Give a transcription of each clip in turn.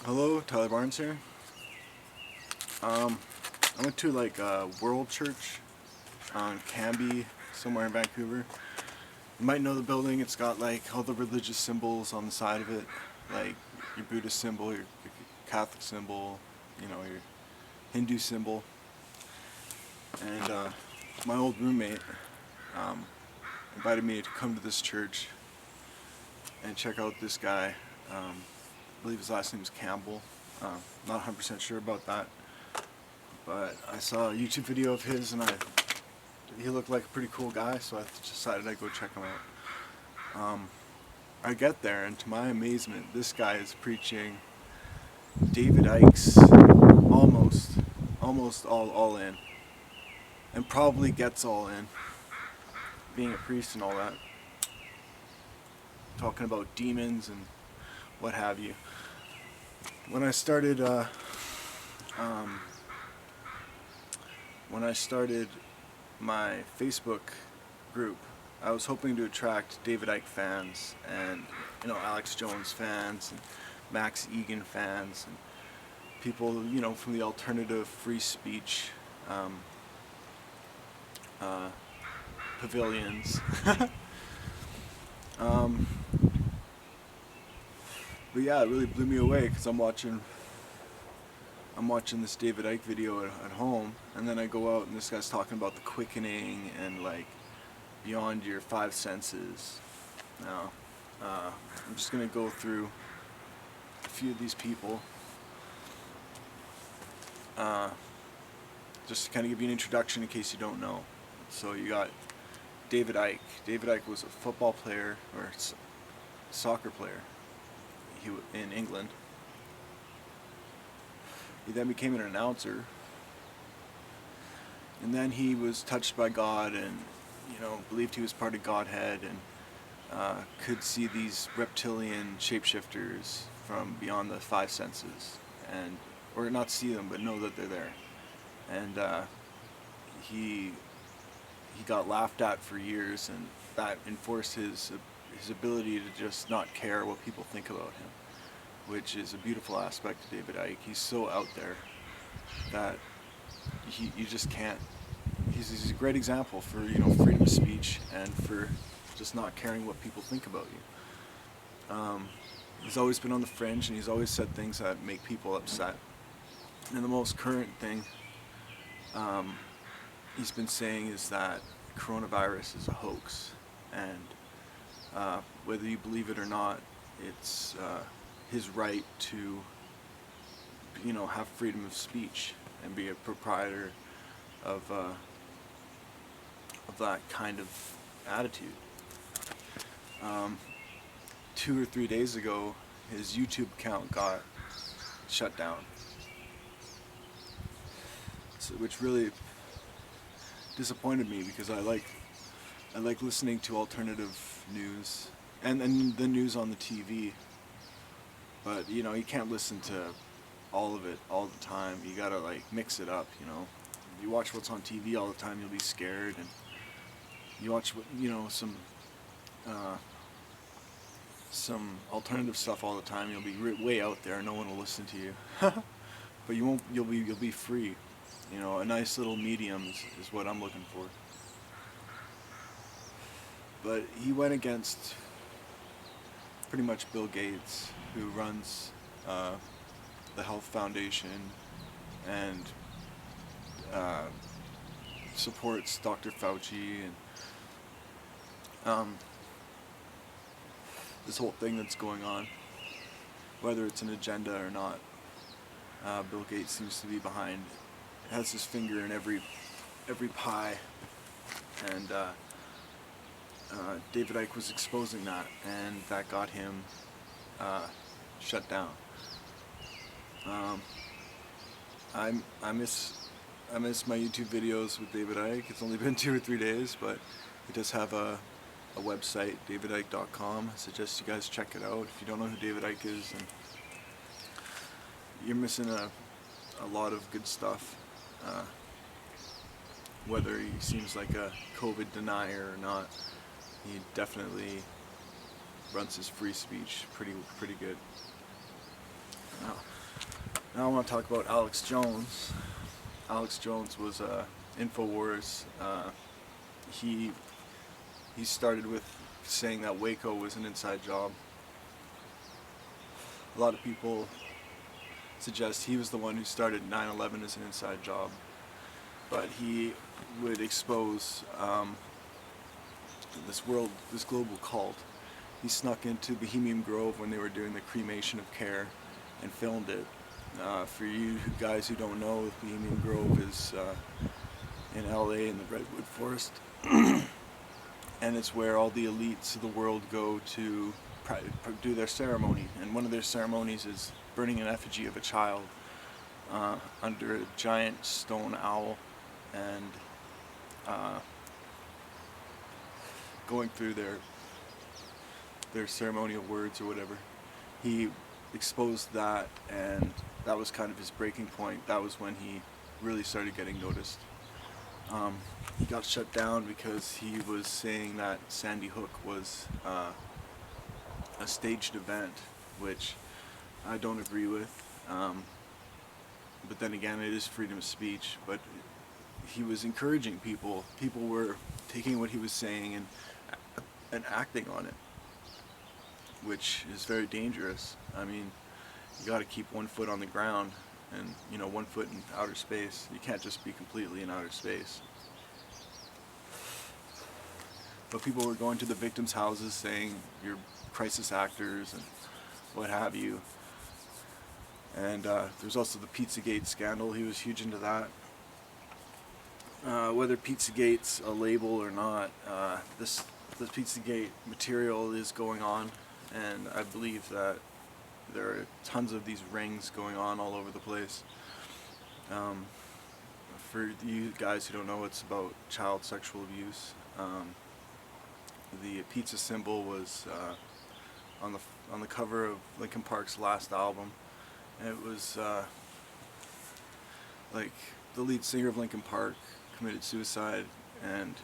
Hello, Tyler Barnes here. Um, I went to World Church on Cambie, somewhere in Vancouver. You might know the building. It's got like all the religious symbols on the side of it, like your Buddhist symbol, your Catholic symbol, your Hindu symbol. And my old roommate um, invited me to come to this church and check out this guy. I believe his last name is Campbell. Not 100% sure about that, but I saw a YouTube video of his and he looked like a pretty cool guy, so I decided I'd go check him out. I get there, and to my amazement, this guy is preaching David Icke's almost all in, and probably gets all in, being a priest and all that, talking about demons and what have you. When I started, my Facebook group, I was hoping to attract David Icke fans and Alex Jones fans and Max Egan fans and people from the alternative free speech pavilions. um, but yeah, it really blew me away because I'm watching this David Icke video at home, and then I go out and this guy's talking about the quickening and like beyond your five senses. Now, I'm just gonna go through a few of these people, just to kind of give you an introduction in case you don't know. So you got David Icke. David Icke was a football player or soccer player. In England. He then became an announcer, and then he was touched by God and believed he was part of Godhead and could see these reptilian shapeshifters from beyond the five senses, or not see them but know that they're there. And he got laughed at for years, and that enforced his ability to just not care what people think about him, which is a beautiful aspect of David Icke. He's so out there that you just can't. He's a great example for freedom of speech and for just not caring what people think about you. He's always been on the fringe, and he's always said things that make people upset. And the most current thing he's been saying is that coronavirus is a hoax, and whether you believe it or not, it's his right to have freedom of speech and be a proprietor of that kind of attitude. 2 or 3 days ago, his YouTube account got shut down, which really disappointed me because I like listening to alternative news and the news on the TV. But you can't listen to all of it all the time. You gotta mix it up. You watch what's on TV all the time, you'll be scared, and you watch some alternative stuff all the time, you'll be way out there. No one will listen to you. But you won't. You'll be free. A nice little medium is what I'm looking for. But he went against pretty much Bill Gates, who runs the Health Foundation and supports Dr. Fauci and this whole thing that's going on, whether it's an agenda or not. Bill Gates seems to be behind. Has his finger in every pie, and David Icke was exposing that, and that got him shut down. I miss my YouTube videos with David Icke. It's only been 2 or 3 days, but he does have a website, davidicke.com. I suggest you guys check it out. If you don't know who David Icke is, and you're missing a lot of good stuff. Whether he seems like a COVID denier or not, he definitely runs his free speech pretty good. Now, Now I want to talk about Alex Jones. Alex Jones was InfoWars. He he started with saying that Waco was an inside job. A lot of people suggest he was the one who started 9/11 as an inside job, but he would expose this global cult. He snuck into Bohemian Grove when they were doing the cremation of Care and filmed it. For you guys who don't know, Bohemian Grove is in LA in the Redwood Forest, and it's where all the elites of the world go to do their ceremony. And one of their ceremonies is burning an effigy of a child under a giant stone owl, and going through their ceremonial words or whatever. He exposed that, and that was kind of his breaking point. That was when he really started getting noticed. He got shut down because he was saying that Sandy Hook was a staged event, which I don't agree with. But then again, it is freedom of speech. But he was encouraging people. People were taking what he was saying and acting on it, which is very dangerous. I mean, you got to keep one foot on the ground and 1 foot in outer space. You can't just be completely in outer space. But people were going to the victims' houses saying you're crisis actors and what have you. And there's also the Pizzagate scandal. He was huge into that. Whether Pizzagate's a label or not, this Pizzagate material is going on, and I believe that there are tons of these rings going on all over the place. For you guys who don't know, it's about child sexual abuse. The pizza symbol was on the cover of Linkin Park's last album. And it was like the lead singer of Linkin Park committed suicide, and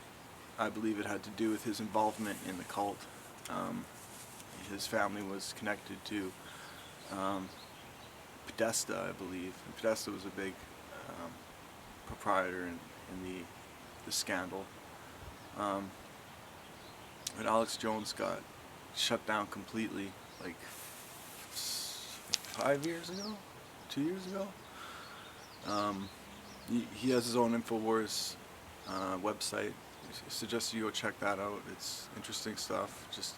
I believe it had to do with his involvement in the cult. His family was connected to Podesta, I believe. And Podesta was a big proprietor in the scandal. But Alex Jones got shut down completely, like 5 years ago, 2 years ago. He has his own InfoWars website. I suggest you go check that out. It's interesting stuff. Just,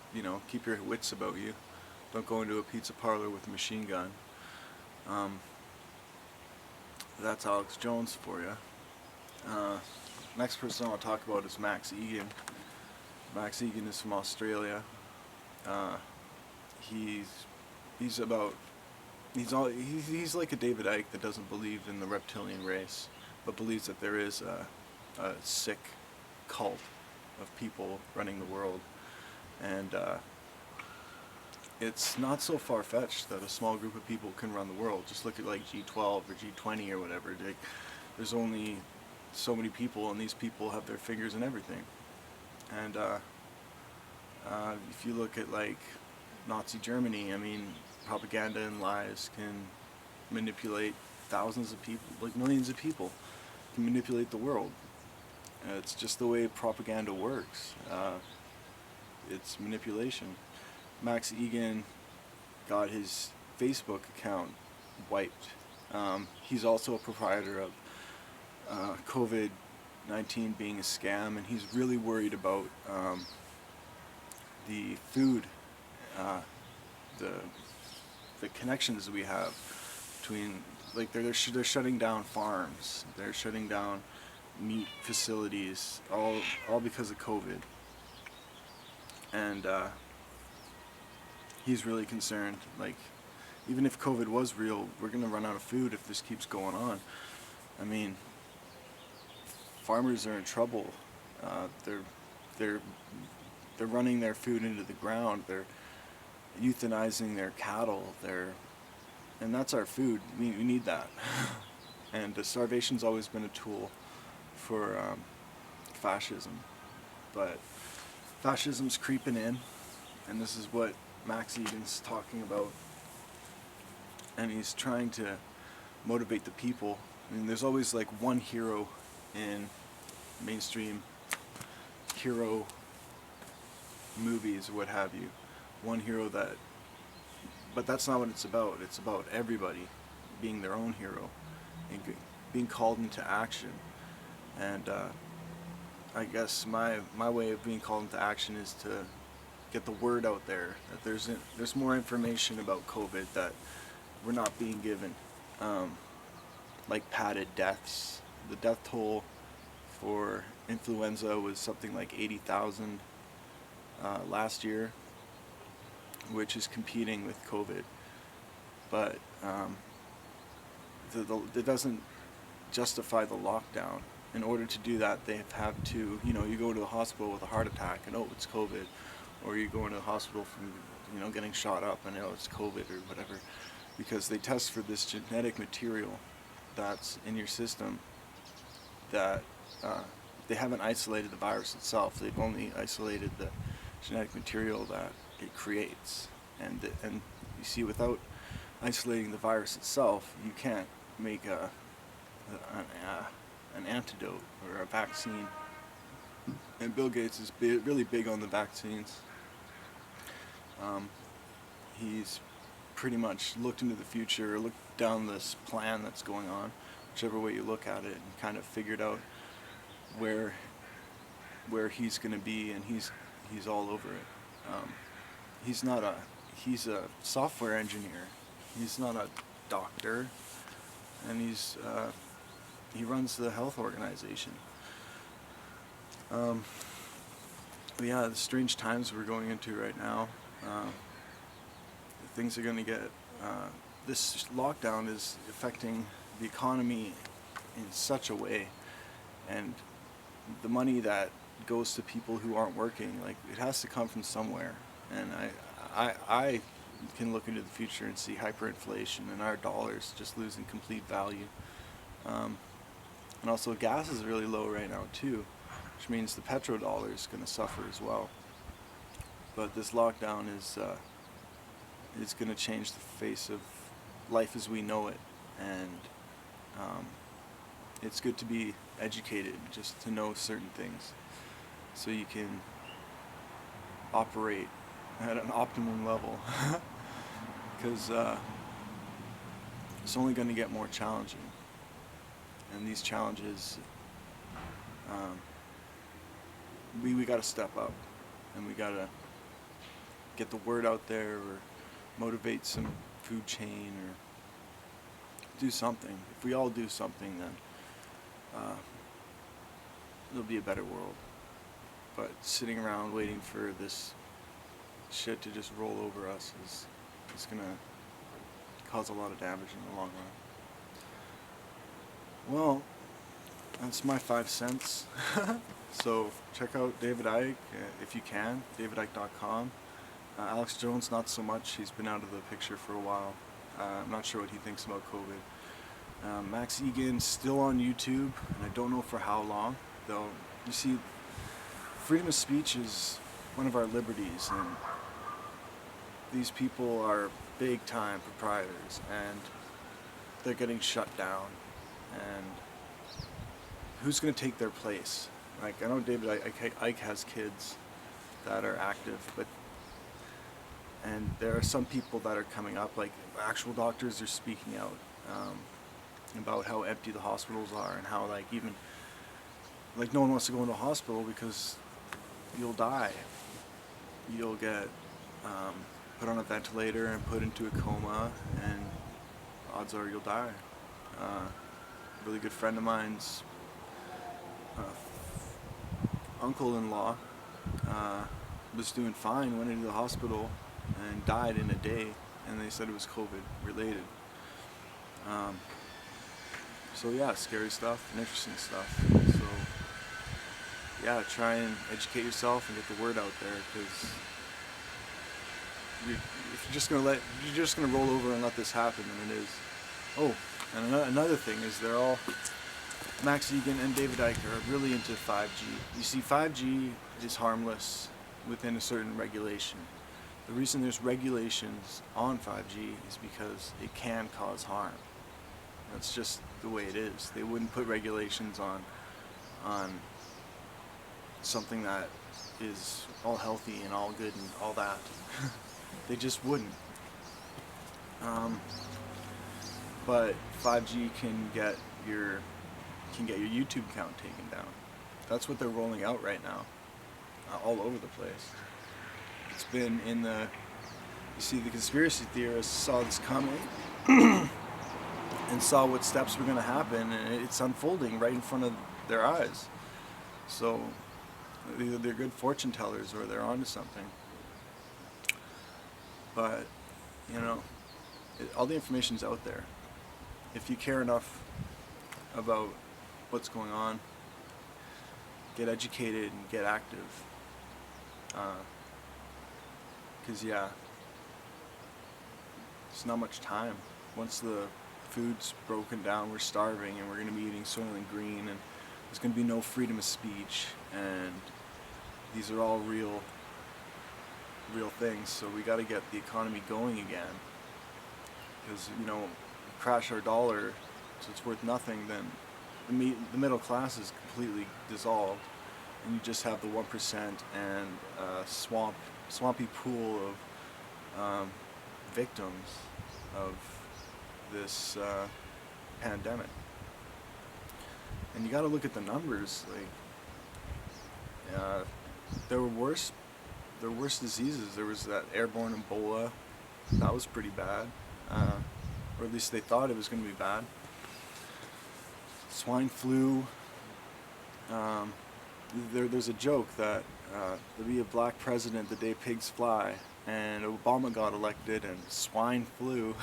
keep your wits about you. Don't go into a pizza parlor with a machine gun. That's Alex Jones for you. Next person I want to talk about is Max Igan. Max Igan is from Australia. He's like a David Icke that doesn't believe in the reptilian race, but believes that there is a sick cult of people running the world. And it's not so far-fetched that a small group of people can run the world. Just look at like G12 or G20 or whatever. There's only so many people, and these people have their fingers in everything. And if you look at like Nazi Germany, I mean, propaganda and lies can manipulate thousands of people, like millions of people, can manipulate the world. It's just the way propaganda works. It's manipulation. Max Igan got his Facebook account wiped. He's also a proprietor of COVID-19 being a scam, and he's really worried about the food, the connections we have between, like they're shutting down farms, they're shutting down meat facilities, all because of COVID. And he's really concerned, like, even if COVID was real, we're gonna run out of food if this keeps going on. I mean, farmers are in trouble. They're running their food into the ground. They're euthanizing their cattle. And that's our food. We need that. And starvation's always been a tool for fascism. But fascism's creeping in, and this is what Max Igan's talking about. And he's trying to motivate the people. I mean, there's always like one hero in mainstream hero movies or what have you. One hero but that's not what it's about. It's about everybody being their own hero and being called into action. And I guess my way of being called into action is to get the word out there that there's more information about COVID that we're not being given. Like padded deaths. The death toll for influenza was something like 80,000 last year, which is competing with COVID. But it doesn't justify the lockdown. In order to do that, they have to, you go to the hospital with a heart attack and oh, it's COVID, or you go into the hospital from, getting shot up and oh, it's COVID or whatever, because they test for this genetic material that's in your system that they haven't isolated the virus itself. They've only isolated the genetic material that it creates. And you see, without isolating the virus itself, you can't make an antidote or a vaccine. And Bill Gates is really big on the vaccines. He's pretty much looked into the future, looked down this plan that's going on, whichever way you look at it, and kind of figured out where he's going to be, and he's all over it. He's a software engineer. He's not a doctor, and he runs the health organization. But yeah, the strange times we're going into right now. Things are going to get. This lockdown is affecting the economy in such a way, and the money that goes to people who aren't working, like, it has to come from somewhere. And I can look into the future and see hyperinflation and our dollars just losing complete value. And also gas is really low right now too, which means the petrodollar is going to suffer as well. But this lockdown is going to change the face of life as we know it, and it's good to be educated, just to know certain things, so you can operate at an optimum level, because it's only going to get more challenging, and these challenges, we got to step up, and we got to get the word out there, or motivate some food chain, or do something. If we all do something, then it'll be a better world. But sitting around waiting for this shit to just roll over us is gonna cause a lot of damage in the long run. Well, that's my 5 cents. So check out David Icke if you can, davidicke.com. Alex Jones, not so much. He's been out of the picture for a while. I'm not sure what he thinks about COVID. Max Igan still on YouTube, and I don't know for how long, though. You see, freedom of speech is one of our liberties, and these people are big-time proprietors, and they're getting shut down. And who's going to take their place? Like, I know David Icke has kids that are active, and there are some people that are coming up, like actual doctors are speaking out about how empty the hospitals are, and how even no one wants to go into a hospital because you'll die. You'll get put on a ventilator and put into a coma, and odds are you'll die. A really good friend of mine's uncle-in-law was doing fine, went into the hospital and died in a day, and they said it was COVID related. So yeah, scary stuff and interesting stuff. So yeah, try and educate yourself and get the word out there, because if you're just gonna roll over and let this happen, then it is. Oh, and another thing is Max Igan and David Icke are really into 5G. You see, 5G is harmless within a certain regulation. The reason there's regulations on 5G is because it can cause harm. That's just the way it is. They wouldn't put regulations on something that is all healthy and all good and all that. They just wouldn't. But 5G can get your YouTube account taken down. That's what they're rolling out right now, all over the place. It's been in the. You see, the conspiracy theorists saw this coming and saw what steps were going to happen, and it's unfolding right in front of their eyes. So either they're good fortune tellers or they're onto something. But all the information's out there. If you care enough about what's going on, get educated and get active. Because there's not much time. Once the food's broken down, we're starving, and we're going to be eating Soylent Green, and there's going to be no freedom of speech, and these are all real things. So we got to get the economy going again. Because crash our dollar, so it's worth nothing. Then the middle class is completely dissolved, and you just have the 1% and swampy pool of victims of this pandemic. And you got to look at the numbers. Like, there were worse diseases. There was that airborne Ebola. That was pretty bad, or at least they thought it was going to be bad. Swine flu. There's a joke that there'll be a black president the day pigs fly, and Obama got elected and swine flu.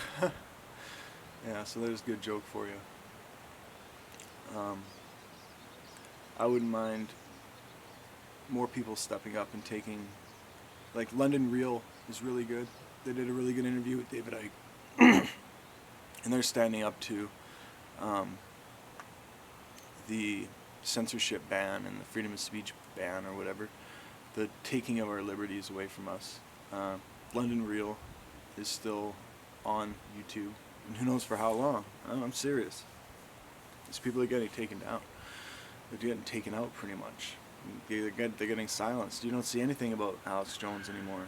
Yeah, so there's a good joke for you. I wouldn't mind more people stepping up and taking, like London Real is really good. They did a really good interview with David Icke, and they're standing up to the censorship ban and the freedom of speech ban or whatever, the taking of our liberties away from us. London Real is still on YouTube, and who knows for how long. I'm serious. These people are getting taken down. They're getting taken out pretty much. They're getting silenced. You don't see anything about Alex Jones anymore.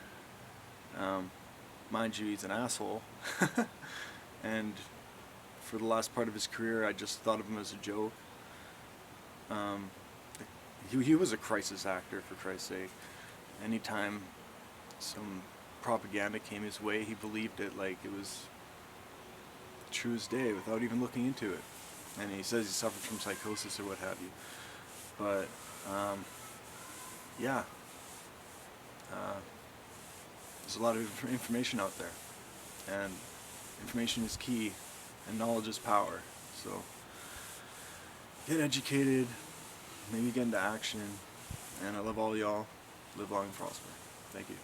Mind you, he's an asshole. And for the last part of his career, I just thought of him as a joke. He was a crisis actor, for Christ's sake. Anytime some propaganda came his way, he believed it like it was true as day without even looking into it. And he says he suffered from psychosis or what have you. But there's a lot of information out there, and information is key, and knowledge is power. So get educated, maybe get into action, and I love all y'all. Live long and prosper. Thank you.